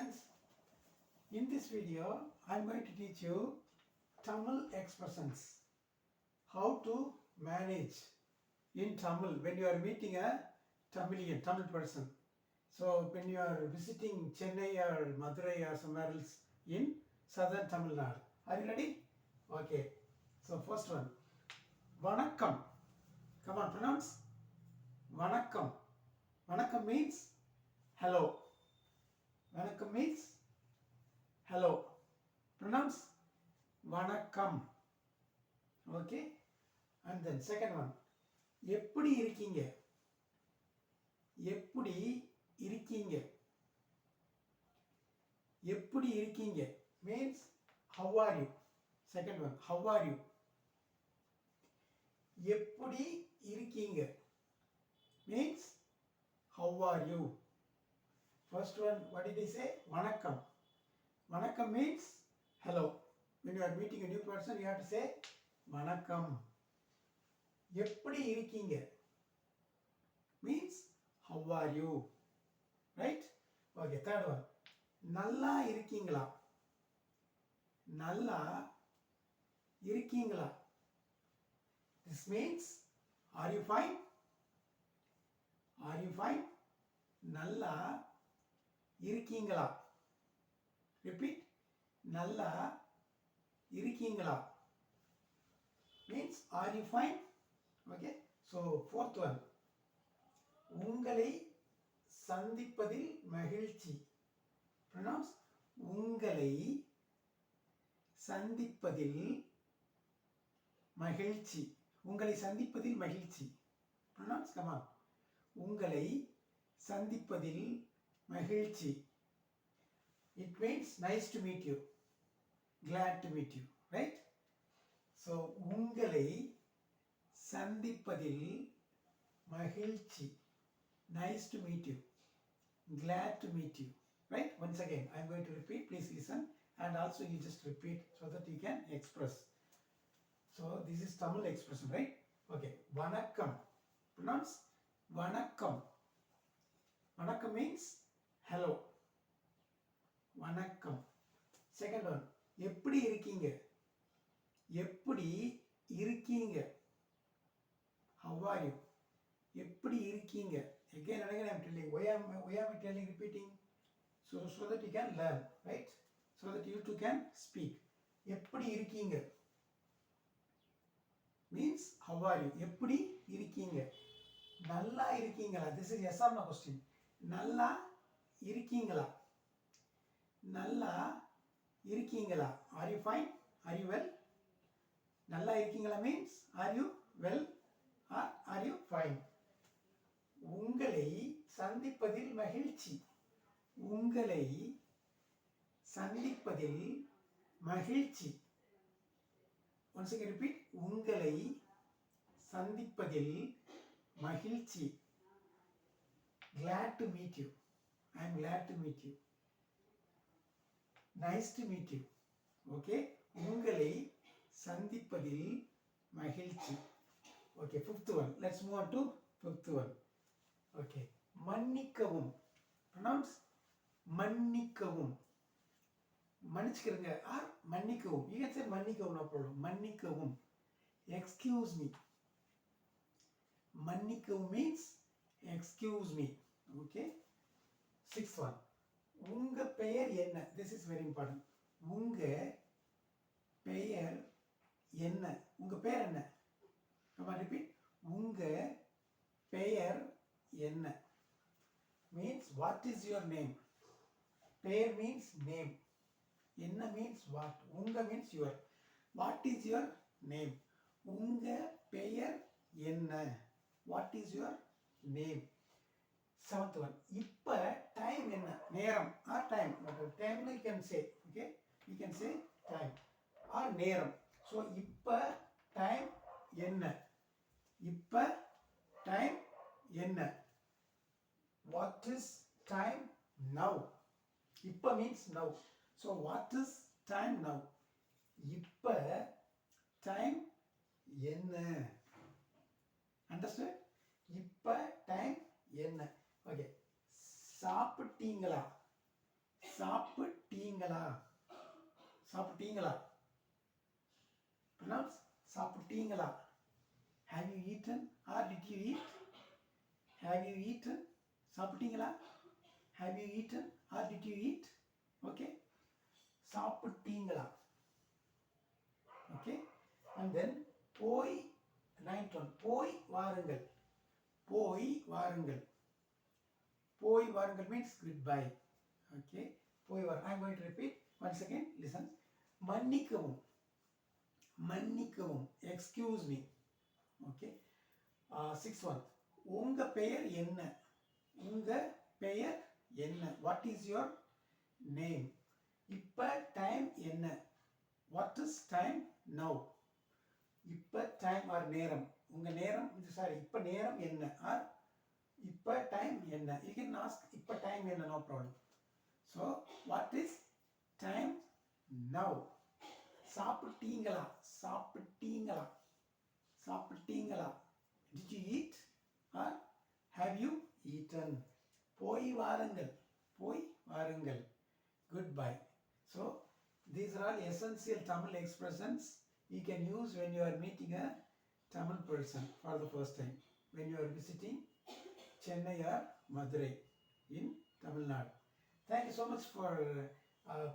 friends, in this video I am going to teach you Tamil expressions. How to manage in Tamil when you are meeting a Tamil person. So when you are visiting Chennai or Madurai or somewhere else in southern Tamil Nadu. Are you ready? Okay. So first one. Vanakkam. Come on, pronounce. Vanakkam. Vanakkam means hello. Vanakkam means hello. Pronounce Vanakkam. Okay. And then second one. எப்படி இருக்கீங்க? எப்படி இருக்கீங்க? எப்படி இருக்கீங்க means how are you? Second one, how are you? எப்படி இருக்கீங்க means how are you? First one, what did he say? Vanakkam. Vanakkam means hello. When you are meeting a new person, you have to say Vanakkam. எப்படி இருக்கீங்க means how are you? Right? Okay, third one. நல்லா இருக்கீங்களா? நல்லா இருக்கீங்களா? This means are you fine? Are you fine? நல்லா இருக்கீங்களா? Repeat. நல்லா இருக்கீங்களா? Means are you fine? Okay. So fourth one. உங்களை சந்திப்பதில் மகிழ்ச்சி. Pronounce உங்களை சந்திப்பதில் மகிழ்ச்சி. உங்களை சந்திப்பதில் மகிழ்ச்சி. Pronounce, come on. உங்களை சந்திப்பதில் மகிழ்ச்சி. It means nice to meet you. Glad to meet you. Right? So உங்களை சந்திப்பதில் மகிழ்ச்சி. Nice to meet you. Glad to meet you. Right? Once again, I am going to repeat. Please listen. And also you just repeat so that you can express. So this is Tamil expression, right? Okay. Vanakkam. Pronounce Vanakkam. Vanakkam means hello. Vanakkam. Second one. எப்படி இருக்கீங்க? எப்படி இருக்கீங்க? How are you? எப்படி இருக்கீங்க? Again and again I am telling. Why am I telling, repeating? So that you can learn, right? So that you too can speak. எப்படி இருக்கீங்க means how are you? எப்படி இருக்கீங்க? நல்லா இருக்கீங்களா? This is yes or no question. நல்லா இருக்கீங்களா? நல்லா இருக்கீங்களா? Are you fine? Are you well? நல்லா இருக்கீங்களா means are you well or are you fine? உங்களை சந்திப்பதில் மகிழ்ச்சி. உங்களை சந்திப்பதில் மகிழ்ச்சி. Once again repeat. உங்களை சந்திப்பதில் மகிழ்ச்சி. Glad to meet you. I am glad to meet you. Nice to meet you. Okay. உங்களை சந்திப்பதில் மகிழ்ச்சி. Okay, fifth one. Let's move on to fifth one. Okay. மன்னிக்கவும். Pronounce மன்னிக்கவும். மன்னிச்சுக்கிறங்க or மன்னிக்கவும். You can say மன்னிக்கவும், no problem. மன்னிக்கவும். Excuse me. மன்னிக்கவும் means excuse me. Okay. Sixth one. உங்க பெயர் என்ன? This is very important. உங்க பெயர் என்ன? உங்க பெயர் என்ன? Come on, repeat. உங்க பெயர் என்ன? Means what is your name? பெயர் means name. என்ன means what? உங்க means your. What is your name? உங்க பெயர் என்ன? What is your name? Seventh one. இப்ப time என்ன? நேரம் or time. Time you can say. Okay? You can say time or நேரம். So இப்ப time என்ன? இப்ப time என்ன? What is time now? இப்ப means now. So what is time now? இப்ப time என்ன? Understood? இப்ப time என்ன? Okay. சாப்பிட்டீங்களா? சாப்பிட்டீங்களா? சாப்பிட்டீங்களா? Pronounce சாப்பிட்டீங்களா? Have you eaten or did you eat? Have you eaten? சாப்பிட்டீங்களா? Have you eaten or did you eat? Okay. சாப்பிட்டீங்களா? Okay. And then போய், ninth one. போய் வாருங்கள். போய் வாருங்கள். போய் வாருங்கள் means goodbye. Okay. போய் வாருங்கள். I am going to repeat once again. Listen. மன்னிக்கவும். மன்னிக்கவும். Excuse me. Okay. Sixth one. உங்க பெயர் என்ன? உங்க பெயர் என்ன? What is your name? இப்ப டைம் என்ன? What is time now? இப்ப டைம் ஆர் நேரம். உங்க நேரம், சாரி, இப்ப நேரம் என்ன? ஆர் இப்ப டைம் என்ன? You can ask இப்ப டைம் என்ன, no problem. So, what is time now? சாப்பிட்டீங்களா? சாப்பிட்டீங்களா? சாப்பிட்டீங்களா? Did you eat or have you eaten? போய் வாருங்கள். போய் வாருங்கள். Goodbye. So, these are all essential Tamil expressions you can use when you are meeting a Tamil person for the first time. When you are visiting Chennai or Madurai in Tamil Nadu. Thank you so much for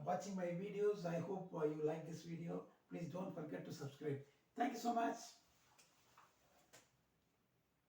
watching my videos. I hope you like this video. Please don't forget to subscribe. Thank you so much.